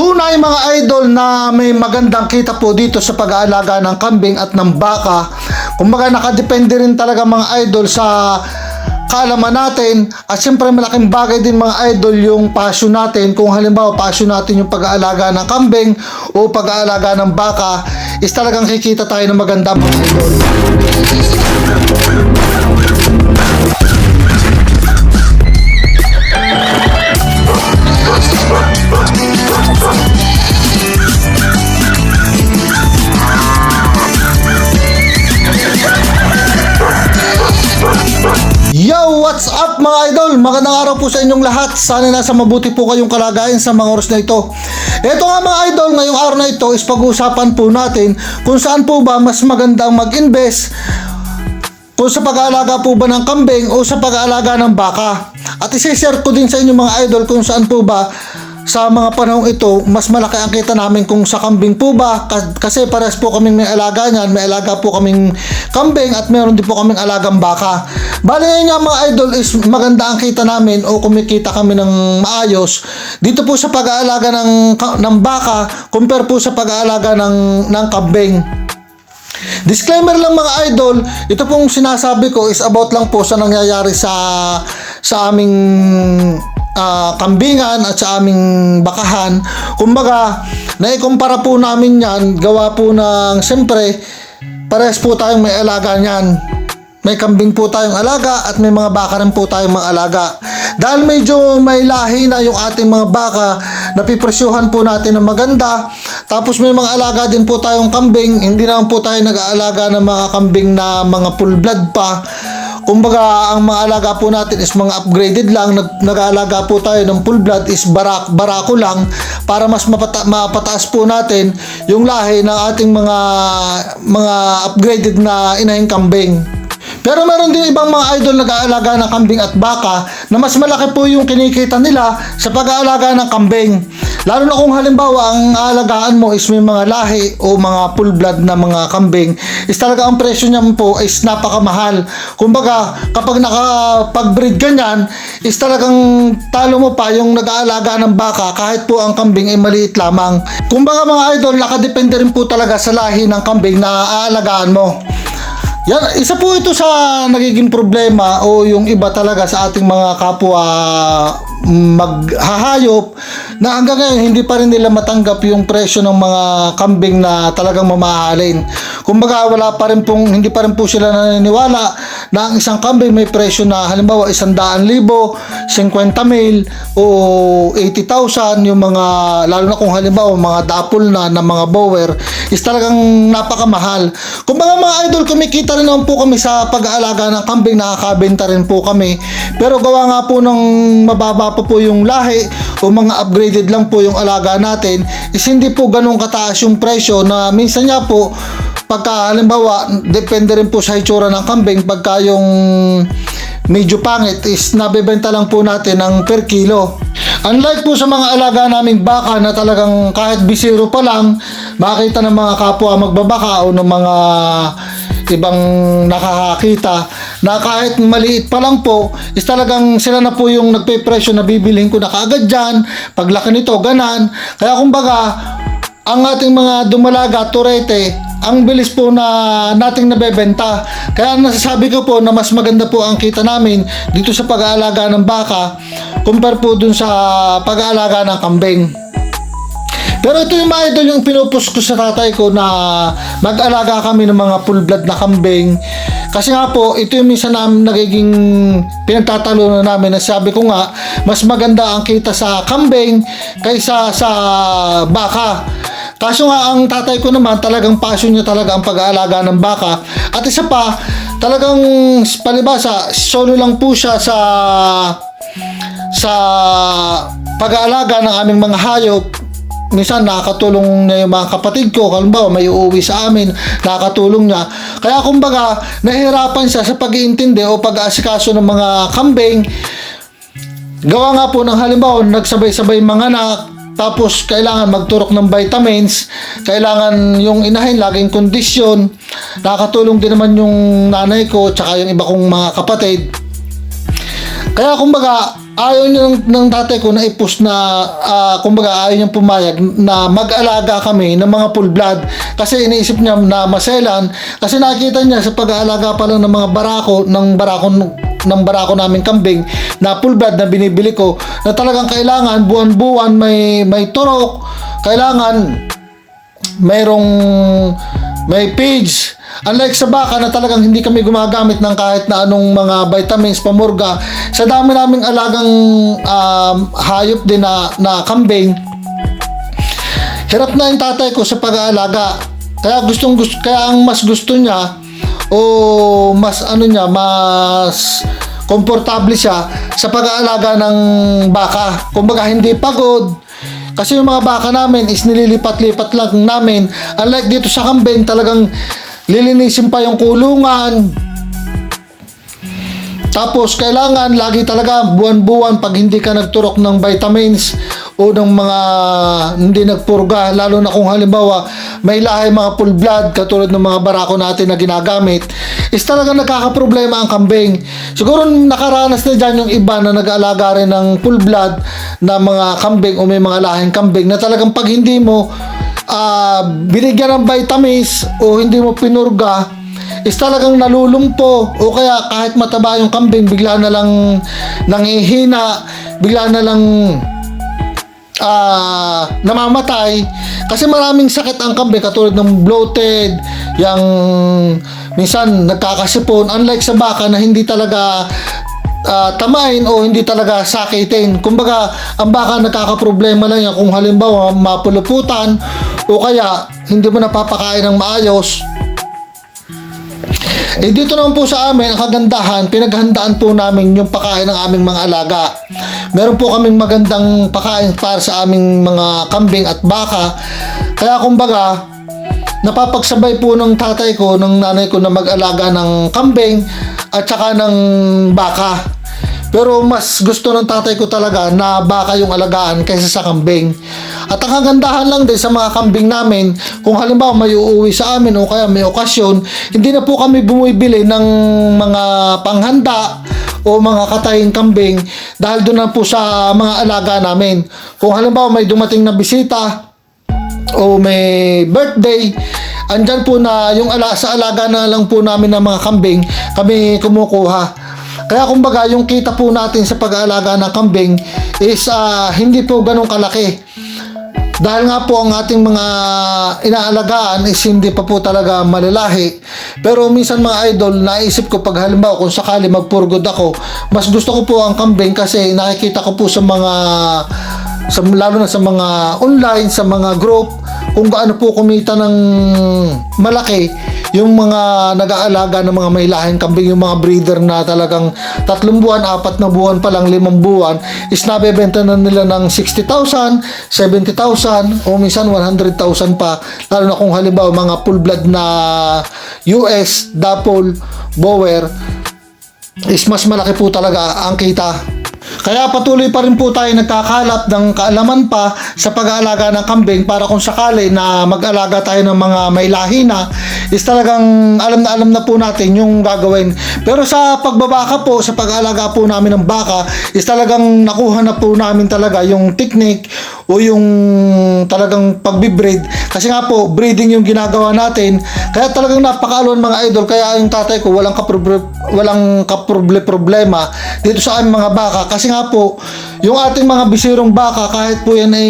Tunay mga idol na may magandang kita po dito sa pag-aalaga ng kambing at ng baka. Kumbaga nakadepende rin talaga mga idol sa kaalaman natin, at syempre malaking bagay din mga idol yung passion natin. Kung halimbawa passion natin yung pag-aalaga ng kambing o pag-aalaga ng baka, is talagang kikita tayo ng maganda mga idol. Yo! What's up mga idol? Magandang araw po sa inyong lahat. Sana nasa mabuti po kayong kalagayan sa mga oras na ito. Ito nga mga idol, ngayong araw na ito is pag-uusapan po natin kung saan po ba mas magandang mag-invest, kung sa pag-aalaga po ba ng kambing o sa pag-aalaga ng baka. At isi-share ko din sa inyo mga idol kung saan po ba sa mga panahong ito mas malaki ang kita namin kung sa kambing po ba, kasi parehas po kaming may alaga niyan. May alaga po kaming kambing at meron din po kaming alagang baka. Bali nga mga idol is maganda ang kita namin o kumikita kami ng maayos dito po sa pag-aalaga ng baka compare po sa pag-aalaga ng kambing. Disclaimer lang mga idol, ito pong sinasabi ko is about lang po sa nangyayari sa aming kambingan at sa aming bakahan. Kumbaga, naikumpara po namin yan, gawa po ng siyempre, parehas po tayong may alaga niyan. May kambing po tayong alaga at may mga baka rin po tayong mga alaga. Dahil medyo may lahi na yung ating mga baka, napipresyuhan po natin ng maganda. Tapos may mga alaga din po tayong kambing, hindi naman po tayo nag-aalaga ng mga kambing na mga full blood pa. Kumbaga, ang mga alaga po natin is mga upgraded lang. Nag-aalaga po tayo ng full blood is barako lang para mas mapataas po natin yung lahi ng ating mga upgraded na inahing kambing. Pero meron din ibang mga idol nag-aalaga ng kambing at baka na mas malaki po yung kinikita nila sa pag-aalaga ng kambing. Lalo na kung halimbawa ang aalagaan mo is may mga lahi o mga full blood na mga kambing, is talaga ang presyo niya po is napakamahal. Kumbaga, kapag nakapag-breed ganyan, is talagang talo mo pa yung nag-aalaga ng baka kahit po ang kambing ay maliit lamang. Kumbaga mga idol, nakadepende rin po talaga sa lahi ng kambing na aalagaan mo. Yan, isa po ito sa nagiging problema o yung iba talaga sa ating mga kapwa maghahayop na hanggang ngayon hindi pa rin nila matanggap yung presyo ng mga kambing na talagang mamahalin. Kumbaga hindi pa rin po sila naniniwala na ang isang kambing may presyo na halimbawa 100,000, 50,000 o 80,000, yung mga lalo na kung halimbawa mga dapol na mga bower is talagang napakamahal. Kumbaga mga idol, kumikita rin naman po kami sa pag-aalaga ng kambing, nakakabenta rin po kami. Pero gawa nga po ng mababa pa po yung lahi o mga upgraded lang po yung alaga natin, is hindi po ganun kataas yung presyo na minsan nga po pagka halimbawa depende rin po sa itsura ng kambing. Pagka yung medyo pangit is nabebenta lang po natin ng per kilo. Unlike po sa mga alaga naming baka na talagang kahit bisiro pa lang makita ng mga kapwa magbabaka o ng mga ibang nakakakita na kahit maliit pa lang po is talagang sila na po yung nagpe-presyo na bibilhin ko na kaagad dyan, paglaki nito ganan. Kaya kumbaga ang ating mga dumalaga turete, ang bilis po na nating nabebenta. Kaya nasasabi ko po na mas maganda po ang kita namin dito sa pag-aalaga ng baka compare po dun sa pag-aalaga ng kambing. Pero ito yung mga idol yung pinupush ko sa tatay ko na mag-alaga kami ng mga full blood na kambing. Kasi nga po, ito yung minsan namin nagiging pinagtatalunan namin na sabi ko nga, mas maganda ang kita sa kambing kaysa sa baka. Kaso nga ang tatay ko naman talagang passion niya talaga ang pag-aalaga ng baka. At isa pa, talagang palibasa, solo lang po siya sa pag-aalaga ng aming mga hayop. Minsan nakakatulong niya yung mga kapatid ko, halimbawa may uuwi sa amin, nakakatulong niya. Kaya kumbaga nahihirapan siya sa pag-iintindi o pag-aasikaso ng mga kambing. Gawa nga po ng halimbawa nagsabay-sabay mga anak, tapos kailangan magturok ng vitamins, kailangan yung inahin laging kondisyon. Nakakatulong din naman yung nanay ko tsaka yung iba kong mga kapatid. Kaya kumbaga ayaw niya ng tatay ko na i-push na kumbaga ayaw niyang pumayag na mag-alaga kami ng mga full blood kasi iniisip niya na maselan kasi nakita niya sa pag-aalaga pa lang ng mga barako namin kambing na full blood na binibili ko na talagang kailangan buwan-buwan may turok, kailangan may page. Unlike sa baka na talagang hindi kami gumagamit ng kahit na anong mga vitamins, pamurga. Sa dami naming alagang hayop din na kambing, hirap na yung tatay ko sa pag-aalaga. Kaya kaya ang mas gusto niya o mas mas komportable siya sa pag-aalaga ng baka. Kumbaga hindi pagod. Kasi yung mga baka namin is nililipat-lipat lang namin. Unlike dito sa kambing, talagang lilinisin pa yung kulungan. Tapos kailangan lagi talaga buwan-buwan pag hindi ka nagturok ng vitamins o ng mga hindi nagpurga, lalo na kung halimbawa may lahi mga full blood katulad ng mga barako natin na ginagamit, is talagang nagkakaproblema ang kambing. Siguro nakaranas na dyan yung iba na nag-aalaga rin ng full blood na mga kambing o may mga lahing kambing na talagang pag hindi mo binigyan ng vitamins o hindi mo pinurga is talagang nalulumpo o kaya kahit mataba yung kambing bigla na lang nangihina, bigla na lang namamatay kasi maraming sakit ang kambing katulad ng bloated, yung minsan nagkakasipon, unlike sa baka na hindi talaga tamain o hindi talaga sakitin. Kumbaga ang baka nagkakaproblema lang yan kung halimbawa mapuluputan o kaya hindi mo napapakain ng maayos. Dito naman po sa amin, ang kagandahan, pinaghandaan po namin yung pakain ng aming mga alaga. Meron po kaming magandang pakain para sa aming mga kambing at baka. Kaya kumbaga, napapagsabay po ng tatay ko, ng nanay ko na mag-alaga ng kambing at saka ng baka. Pero mas gusto ng tatay ko talaga na baka yung alagaan kaysa sa kambing. At ang kagandahan lang din sa mga kambing namin, kung halimbawa may uuwi sa amin o kaya may okasyon, hindi na po kami bumibili ng mga panghanda o mga kataying kambing dahil doon na po sa mga alaga namin. Kung halimbawa may dumating na bisita o may birthday, andyan po na yung sa alaga na lang po namin ng mga kambing, kami kumukuha. Kaya kumbaga yung kita po natin sa pag-aalaga ng kambing is hindi po ganun kalaki. Dahil nga po ang ating mga inaalagaan is hindi pa po talaga malalahi. Pero minsan mga idol, naisip ko pag halimbawa kung sakali magpurgod ako, mas gusto ko po ang kambing kasi nakikita ko po sa mga lalo na sa mga online, sa mga group, kung gaano po kumita ng malaki yung mga nag-aalaga ng mga may lahing kambing, yung mga breeder na talagang 3 buwan, 4 na buwan pa lang, 5 buwan, is nabebenta na nila ng 60,000, 70,000, o minsan 100,000 pa, lalo na kung halimbawa mga full blood na US, Dapol, Boer, is mas malaki po talaga ang kita. Kaya patuloy pa rin po tayo nagkakalap ng kaalaman pa sa pag-aalaga ng kambing para kung sakali na mag-alaga tayo ng mga may lahi na is talagang alam na po natin yung gagawin. Pero sa pagbabaka po, sa pag-aalaga po namin ng baka is talagang nakuha na po namin talaga yung technique o yung talagang pagbibreed. Kasi nga po, breeding yung ginagawa natin. Kaya talagang napakaalon mga idol. Kaya yung tatay ko walang problema dito sa aming mga baka. Kasi nga po, yung ating mga bisirong baka, kahit po yan ay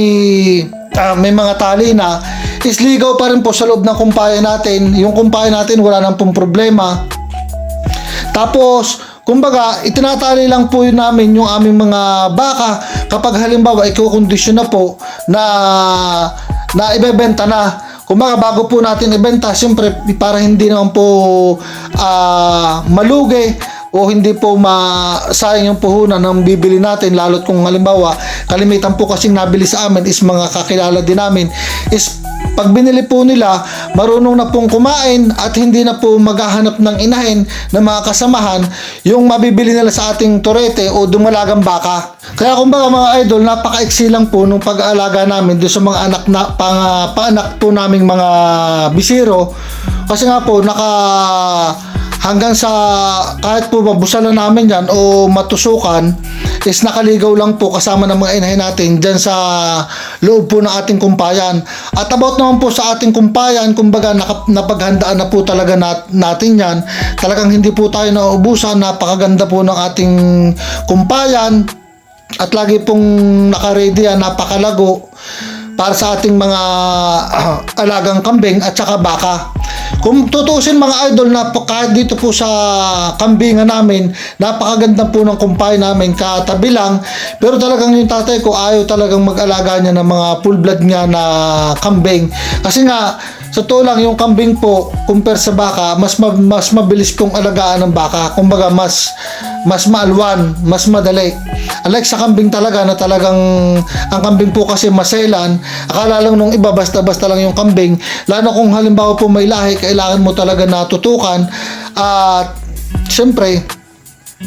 may mga tali na, is ligaw pa rin po sa loob ng kumpaya natin. Yung kumpaya natin wala nang pong problema. Tapos, kumbaga, itinatali lang po yun namin yung aming mga baka kapag halimbawa ikukondisyon na po na ibebenta na. Kumbaga, bago po natin ibenta, siyempre para hindi naman po malugi o hindi po masayang yung puhunan ng bibili natin, lalo't kung halimbawa kalimitan po kasing nabili sa amin is mga kakilala din namin, is pag binili po nila, marunong na pong kumain at hindi na po maghahanap ng inahin na mga kasamahan yung mabibili nila sa ating torete o dumalagang baka. Kaya kumbaga mga idol, napaka-iksi lang po nung pag-aalaga namin doon sa mga anak na paanak po naming mga bisiro, kasi nga po hanggang sa kahit po mabusalan namin yan o matusukan is nakaligaw lang po kasama ng mga inahin natin dyan sa loob po ng ating kumpayan. At about naman po sa ating kumpayan, kumbaga napaghandaan na po talaga natin yan. Talagang hindi po tayo nauubusan, napakaganda po ng ating kumpayan at lagi pong nakaready yan, napakalago para sa ating mga alagang kambing at saka baka. Kung tutusin mga idol, kahit dito po sa kambingan namin, napakaganda po ng kumpay namin, katabi lang. Pero talagang yung tatay ko ayaw talagang mag-alaga niya ng mga full blood niya na kambing. Kasi nga, sa totoo lang, yung kambing po, compare sa baka, mas mabilis pong alagaan ng baka. Kumbaga, mas maalwan, mas madali. Unlike sa kambing talaga, na talagang, ang kambing po kasi maselan, akala lang nung iba, basta-basta lang yung kambing. Lalo kung halimbawa po may lahi, kailangan mo talaga natutukan. At, syempre,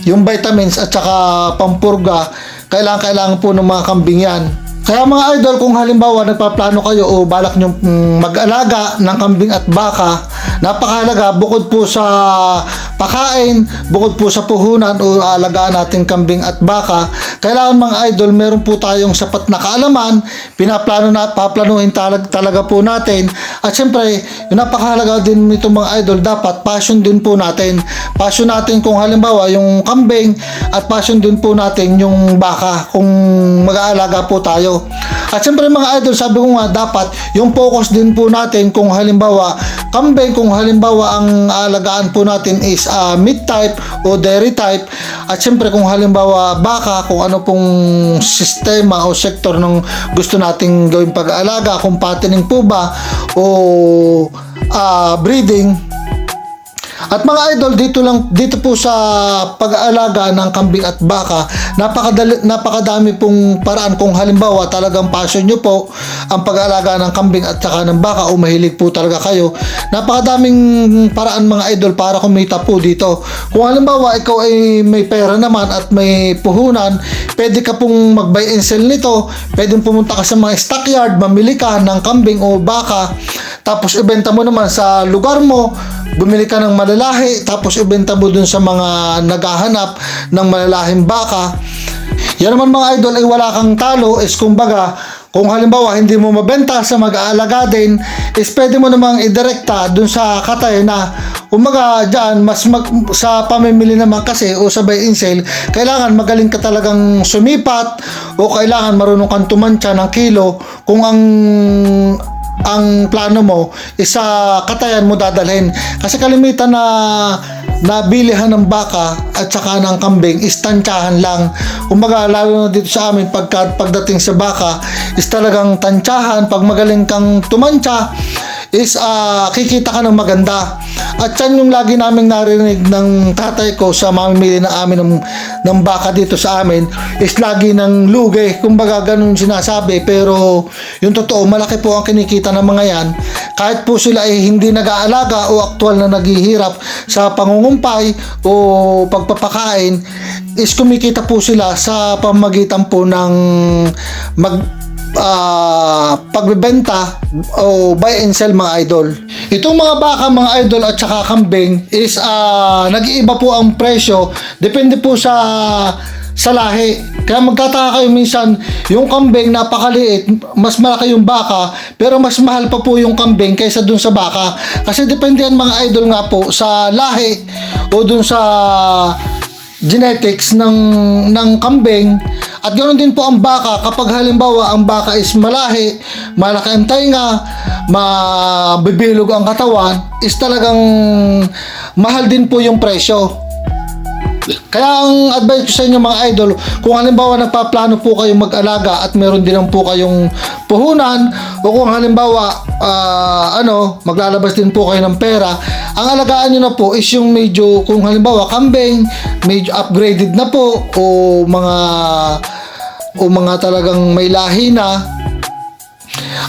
yung vitamins at saka pampurga, kailangan po ng mga kambing yan. Kaya mga idol, kung halimbawa nagpaplano kayo o balak nyo mag-alaga ng kambing at baka, napakahalaga bukod po sa pakain, bukod po sa puhunan o alagaan natin kambing at baka, kailangan mga idol, meron po tayong sapat na kaalaman, paplanuhin talaga po natin. At syempre, yung napakahalaga din nito mga idol, dapat passion din po natin. Passion natin kung halimbawa yung kambing at passion din po natin yung baka kung mag-aalaga po tayo. At syempre mga idol, sabi ko nga, dapat yung focus din po natin kung halimbawa kambing, kung halimbawa ang alagaan po natin is meat type o dairy type. At syempre kung halimbawa baka, kung ano pong sistema o sektor ng gusto nating gawing pag-aalaga, kung fattening po ba o breeding. At mga idol, dito po sa pag-aalaga ng kambing at baka, napakadami pong paraan. Kung halimbawa talagang passion nyo po ang pag-aalaga ng kambing at saka ng baka o mahilig po talaga kayo, napakadaming paraan mga idol para kumita po dito. Kung halimbawa ikaw ay may pera naman at may puhunan, pwede ka pong mag-buy and sell nito. Pwede pumunta ka sa mga stockyard, mamili ka ng kambing o baka, tapos ibenta mo naman sa lugar mo. Bumili ka ng malalahi, tapos ibenta mo dun sa mga naghahanap ng malalahing baka. Yan naman mga idol ay wala kang talo, is kumbaga, kung halimbawa hindi mo mabenta sa mag-aalaga din, is pwede mo namang idirekta dun sa katay na kumbaga dyan, sa pamimili naman kasi o sa buy and sell, kailangan magaling ka talagang sumipat o kailangan marunong kang tumantya ng kilo kung ang plano mo is sa katayan mo dadalhin. Kasi kalimitan na bilihan ng baka at saka ng kambing is tantyahan lang. Kumbaga lalo na dito sa amin pagdating sa baka is talagang tantyahan. Pag magaling kang tumantya is kikita ka ng maganda. At yan yung lagi naming narinig ng tatay ko sa mamimili na amin ng baka dito sa amin, is lagi ng lugi. Kumbaga ganun sinasabi, pero yung totoo, malaki po ang kinikita ng mga yan. Kahit po sila ay hindi nag-aalaga o aktual na naghihirap sa pangungumpay o pagpapakain, is kumikita po sila sa pamagitan po ng pagbebenta o buy and sell mga idol. Itong mga baka mga idol at saka kambing is nag-iiba po ang presyo, depende po sa lahi. Kaya magtataka kayo minsan, yung kambing napakaliit, mas malaki yung baka, pero mas mahal pa po yung kambing kaysa dun sa baka. Kasi depende yan mga idol nga po sa lahi o dun sa genetics ng kambing. At ganoon din po ang baka. Kapag halimbawa ang baka is malahi, malaki ang tainga, mabibilog ang katawan, is talagang mahal din po yung presyo. Kaya ang advice ko sa inyo mga idol, kung halimbawa nagpaplano po kayong mag-alaga at meron din po kayong puhunan, o kung halimbawa maglalabas din po kayo ng pera, ang alagaan nyo na po is yung medyo, kung halimbawa kambing, medyo upgraded na po, o mga talagang may lahi na.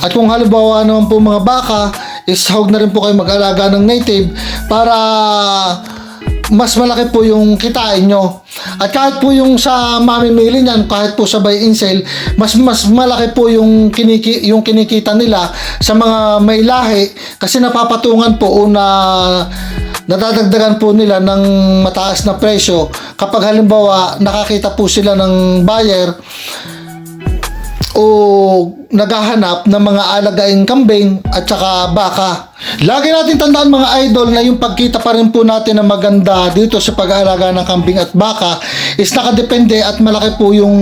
At kung halimbawa naman po mga baka, is huwag na rin po kayo mag-alaga ng native para mas malaki po yung kitain nyo. At kahit po yung sa mamimili niyan, kahit po sa buy and sell, mas malaki po yung kinikita nila sa mga may lahi, kasi napapatungan po o nadadagdagan po nila ng mataas na presyo kapag halimbawa nakakita po sila ng buyer o naghahanap ng mga alagaing kambing at saka baka. Lagi natin tandaan mga idol na yung pagkita pa rin po natin na maganda dito sa pag-aalaga ng kambing at baka is nakadepende at malaki po yung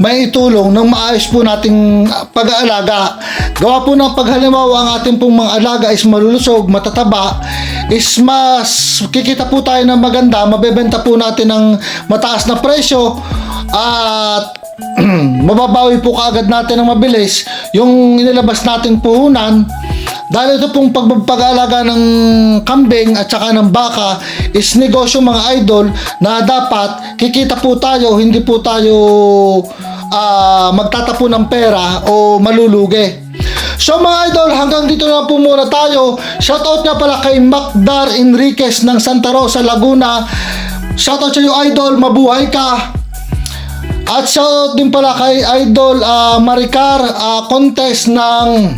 may itulong ng maayos po nating pag-aalaga. Gawa po ng paghalimbawa ang ating pong mga alaga is malulusog, matataba, is mas kikita po tayo ng maganda, mabebenta po natin ng mataas na presyo at mababawi po kaagad natin ng mabilis yung inilabas nating puhunan. Dahil ito pong pag-aalaga ng kambing at saka ng baka is negosyo mga idol na dapat kikita po tayo, hindi po tayo magtatapo ng pera o malulugi. So mga idol, hanggang dito na po muna tayo. Shoutout nga pala kay Macdar Enriquez ng Santa Rosa, Laguna. Shoutout sa iyo idol, mabuhay ka. At shoutout din pala kay Idol Maricar Contest ng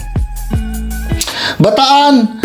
Bataan.